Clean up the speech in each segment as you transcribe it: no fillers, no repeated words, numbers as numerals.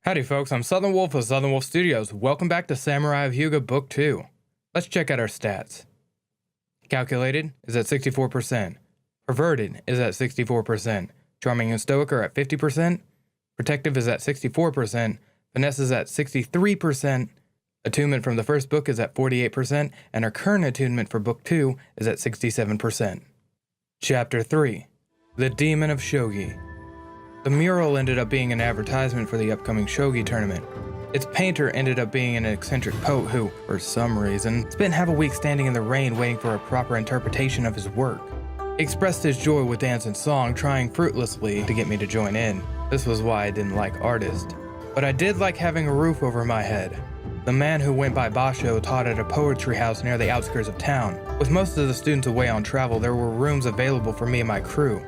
Howdy folks, I'm Southern Wolf of SouthernWolfStudios. Welcome back to Samurai of Hyuga Book 2. Let's check out our stats. Calculated is at 64%. Perverted is at 64%. Charming and Stoic are at 50%. Protective is at 64%. Finesse is at 63%. Attunement from the first book is at 48%. And our current attunement for book 2 is at 67%. Chapter 3. The Demon of Shogi. The mural ended up being an advertisement for the upcoming shogi tournament. Its painter ended up being an eccentric poet who, for some reason, spent half a week standing in the rain waiting for a proper interpretation of his work. He expressed his joy with dance and song, trying fruitlessly to get me to join in. This was why I didn't like artists. But I did like having a roof over my head. The man who went by Basho taught at a poetry house near the outskirts of town. With most of the students away on travel, there were rooms available for me and my crew.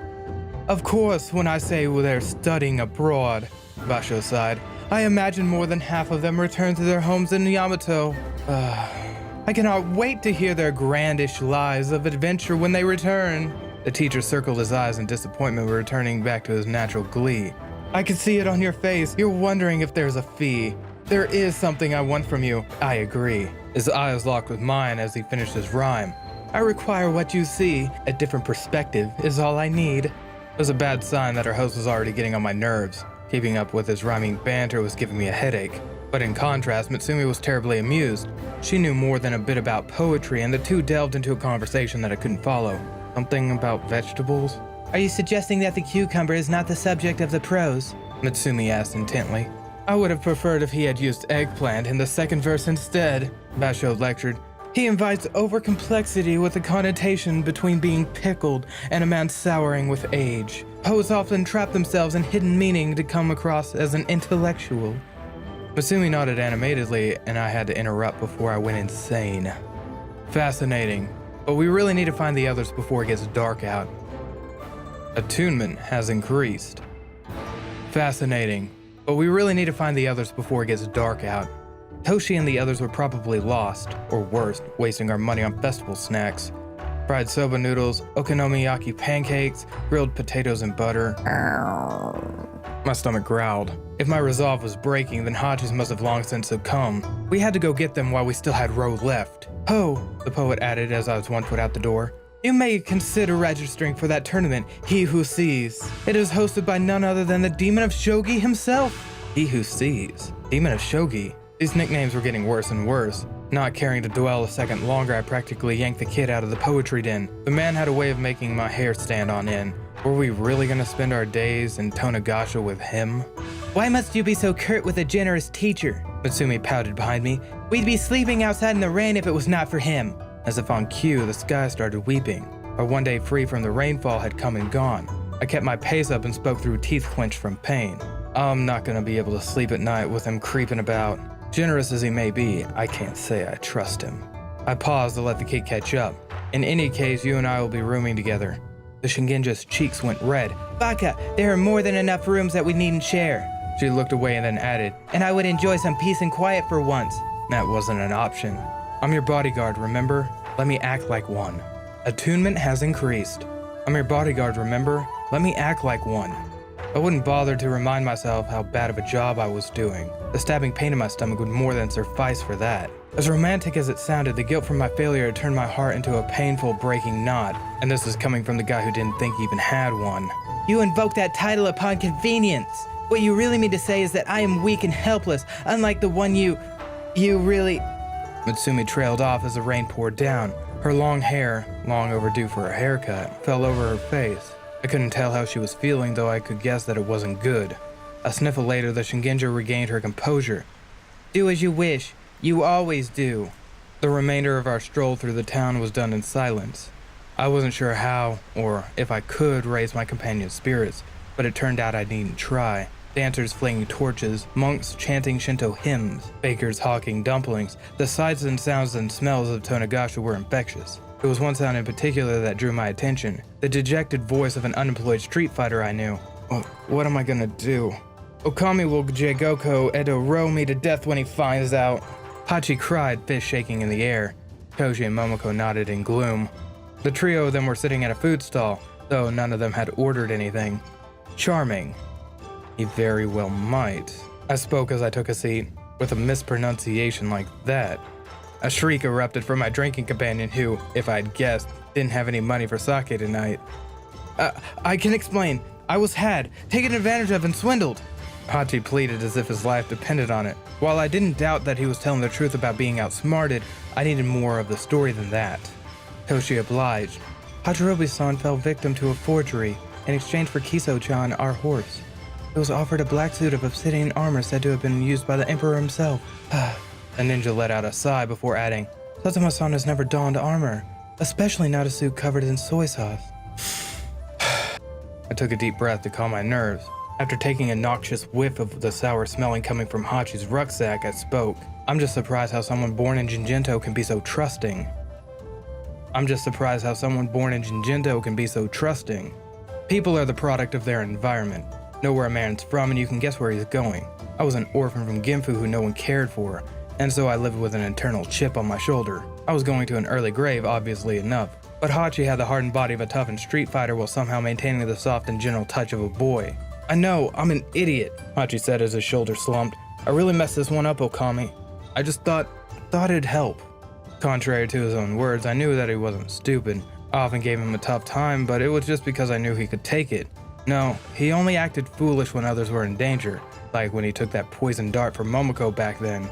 Of course, when I say they're studying abroad, Basho sighed, I imagine more than half of them return to their homes in Yamato. I cannot wait to hear their grandish lives of adventure when they return. The teacher circled his eyes in disappointment, returning back to his natural glee. I can see it on your face. You're wondering if there's a fee. There is something I want from you. I agree. His eyes locked with mine as he finished his rhyme. I require what you see. A different perspective is all I need. It was a bad sign that our host was already getting on my nerves. Keeping up with his rhyming banter was giving me a headache. But in contrast, Mitsumi was terribly amused. She knew more than a bit about poetry, and the two delved into a conversation that I couldn't follow. Something about vegetables? Are you suggesting that the cucumber is not the subject of the prose? Mitsumi asked intently. I would have preferred if he had used eggplant in the second verse instead, Basho lectured. He invites over-complexity with a connotation between being pickled and a man souring with age. Poets often trap themselves in hidden meaning to come across as an intellectual. Mitsumi nodded animatedly, and I had to interrupt before I went insane. Fascinating, but we really need to find the others before it gets dark out. Attunement has increased. Fascinating, but we really need to find the others before it gets dark out. Toshi and the others were probably lost, or worse, wasting our money on festival snacks. Fried soba noodles, okonomiyaki pancakes, grilled potatoes and butter. My stomach growled. If my resolve was breaking, then Hachi's must have long since succumbed. We had to go get them while we still had row left. Oh, the poet added as I was 1 foot out the door. You may consider registering for that tournament, He Who Sees. It is hosted by none other than the Demon of Shogi himself. He Who Sees. Demon of Shogi. These nicknames were getting worse and worse. Not caring to dwell a second longer, I practically yanked the kid out of the poetry den. The man had a way of making my hair stand on end. Were we really gonna spend our days in Tonegashi with him? Why must you be so curt with a generous teacher? Mitsumi pouted behind me. We'd be sleeping outside in the rain if it was not for him. As if on cue, the sky started weeping. Our one day free from the rainfall had come and gone. I kept my pace up and spoke through teeth clenched from pain. I'm not gonna be able to sleep at night with him creeping about. Generous as he may be, I can't say I trust him. I paused to let the kid catch up. In any case, you and I will be rooming together. The Shingenja's cheeks went red. Baka, there are more than enough rooms that we needn't share. She looked away and then added, and I would enjoy some peace and quiet for once. That wasn't an option. I'm your bodyguard, remember? Let me act like one. Attunement has increased. I'm your bodyguard, remember? Let me act like one. I wouldn't bother to remind myself how bad of a job I was doing. The stabbing pain in my stomach would more than suffice for that. As romantic as it sounded, the guilt from my failure had turned my heart into a painful breaking knot. And this is coming from the guy who didn't think he even had one. You invoke that title upon convenience. What you really mean to say is that I am weak and helpless, unlike the one you really... Mitsumi trailed off as the rain poured down. Her long hair, long overdue for a haircut, fell over her face. I couldn't tell how she was feeling, though I could guess that it wasn't good. A sniffle later, the Shingenja regained her composure. Do as you wish. You always do. The remainder of our stroll through the town was done in silence. I wasn't sure how, or if I could, raise my companion's spirits, but it turned out I needn't try. Dancers flinging torches, monks chanting Shinto hymns, bakers hawking dumplings. The sights and sounds and smells of Tonegashi were infectious. There was one sound in particular that drew my attention. The dejected voice of an unemployed street fighter I knew. What am I gonna do? Okami will Jigoko Edo row me to death when he finds out. Hachi cried, fist shaking in the air. Toshi and Momoko nodded in gloom. The trio of them were sitting at a food stall, though none of them had ordered anything. Charming. He very well might. I spoke as I took a seat. With a mispronunciation like that, a shriek erupted from my drinking companion who, if I'd guessed, didn't have any money for sake tonight. I can explain. I was taken advantage of and swindled. Hachi pleaded as if his life depended on it. While I didn't doubt that he was telling the truth about being outsmarted, I needed more of the story than that. Toshi obliged. Hachirobi-san fell victim to a forgery in exchange for Kiso-chan, our horse. It was offered a black suit of obsidian armor said to have been used by the Emperor himself. The ninja let out a sigh before adding, Satsuma-san has never donned armor, especially not a suit covered in soy sauce. I took a deep breath to calm my nerves. After taking a noxious whiff of the sour smelling coming from Hachi's rucksack, I spoke. I'm just surprised how someone born in Jinjinto can be so trusting. People are the product of their environment. Know where a man's from and you can guess where he's going. I was an orphan from Ginfu who no one cared for, and so I lived with an internal chip on my shoulder. I was going to an early grave, obviously enough, but Hachi had the hardened body of a toughened street fighter while somehow maintaining the soft and gentle touch of a boy. I know, I'm an idiot, Hachi said as his shoulder slumped. I really messed this one up, Okami. I just thought it'd help. Contrary to his own words, I knew that he wasn't stupid. I often gave him a tough time, but it was just because I knew he could take it. No, he only acted foolish when others were in danger, like when he took that poison dart from Momoko back then.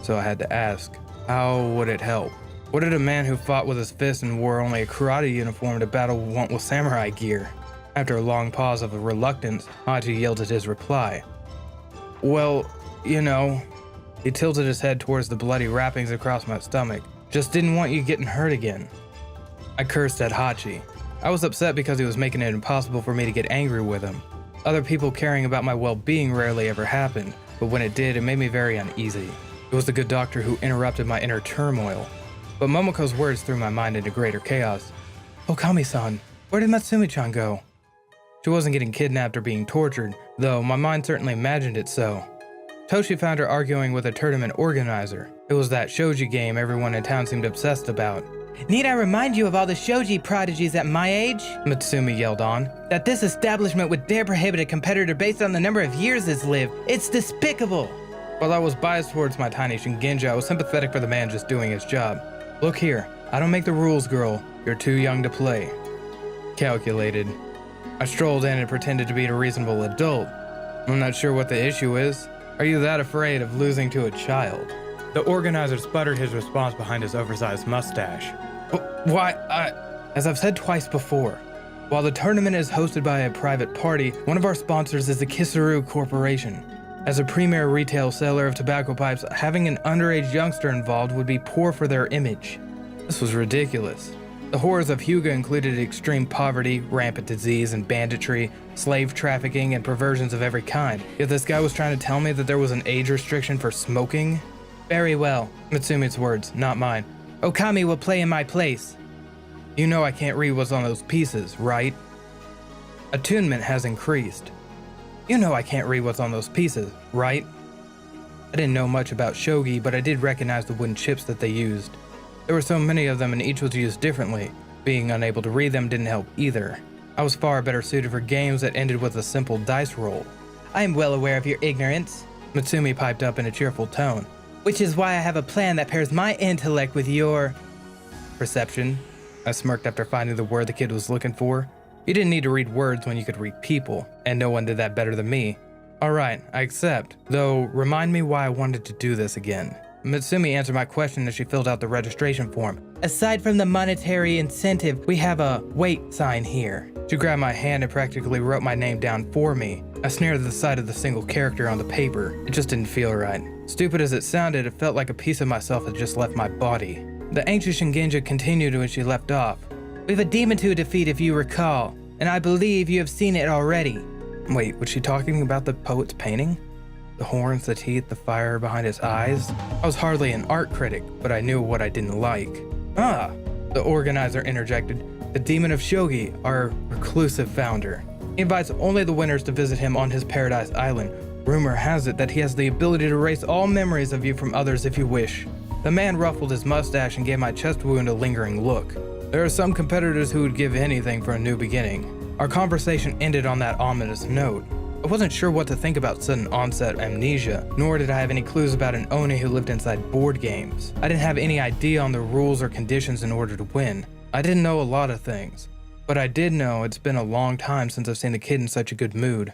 So I had to ask, how would it help? What did a man who fought with his fists and wore only a karate uniform to battle want with samurai gear? After a long pause of reluctance, Hachi yielded his reply. Well, you know, he tilted his head towards the bloody wrappings across my stomach. Just didn't want you getting hurt again. I cursed at Hachi. I was upset because he was making it impossible for me to get angry with him. Other people caring about my well-being rarely ever happened, but when it did, it made me very uneasy. It was the good doctor who interrupted my inner turmoil. But Momoko's words threw my mind into greater chaos. Okami-san, where did Matsumi-chan go? She wasn't getting kidnapped or being tortured, though my mind certainly imagined it so. Toshi found her arguing with a tournament organizer. It was that shogi game everyone in town seemed obsessed about. Need I remind you of all the shogi prodigies at my age? Matsumi yelled on. That this establishment would dare prohibit a competitor based on the number of years it's lived. It's despicable. While I was biased towards my tiny Shingenja, I was sympathetic for the man just doing his job. Look here, I don't make the rules, girl. You're too young to play. Calculated. I strolled in and pretended to be a reasonable adult. I'm not sure what the issue is. Are you that afraid of losing to a child? The organizer sputtered his response behind his oversized mustache. As I've said twice before, while the tournament is hosted by a private party, one of our sponsors is the Kisaru Corporation. As a premier retail seller of tobacco pipes, having an underage youngster involved would be poor for their image. This was ridiculous. The horrors of Hyuga included extreme poverty, rampant disease and banditry, slave trafficking, and perversions of every kind. Yet this guy was trying to tell me that there was an age restriction for smoking? Very well. Matsumi's words, not mine. Okami will play in my place. You know I can't read what's on those pieces, right? Attunement has increased. You know I can't read what's on those pieces, right? I didn't know much about shogi, but I did recognize the wooden chips that they used. There were so many of them and each was used differently. Being unable to read them didn't help either. I was far better suited for games that ended with a simple dice roll. I am well aware of your ignorance, Matsumi piped up in a cheerful tone. Which is why I have a plan that pairs my intellect with your perception. I smirked after finding the word the kid was looking for. You didn't need to read words when you could read people, and no one did that better than me. Alright, I accept, though remind me why I wanted to do this again. Matsumi answered my question as she filled out the registration form. Aside from the monetary incentive, we have a wait sign here. She grabbed my hand and practically wrote my name down for me. I sneered at the sight of the single character on the paper. It just didn't feel right. Stupid as it sounded, it felt like a piece of myself had just left my body. The anxious Shingenja continued when she left off. We have a demon to defeat if you recall, and I believe you have seen it already. Wait, was she talking about the poet's painting? The horns, the teeth, the fire behind his eyes? I was hardly an art critic, but I knew what I didn't like. The organizer interjected. The Demon of Shogi, our reclusive founder. He invites only the winners to visit him on his paradise island. Rumor has it that he has the ability to erase all memories of you from others if you wish. The man ruffled his mustache and gave my chest wound a lingering look. There are some competitors who would give anything for a new beginning. Our conversation ended on that ominous note. I wasn't sure what to think about sudden onset amnesia, nor did I have any clues about an Oni who lived inside board games. I didn't have any idea on the rules or conditions in order to win. I didn't know a lot of things, but I did know it's been a long time since I've seen the kid in such a good mood.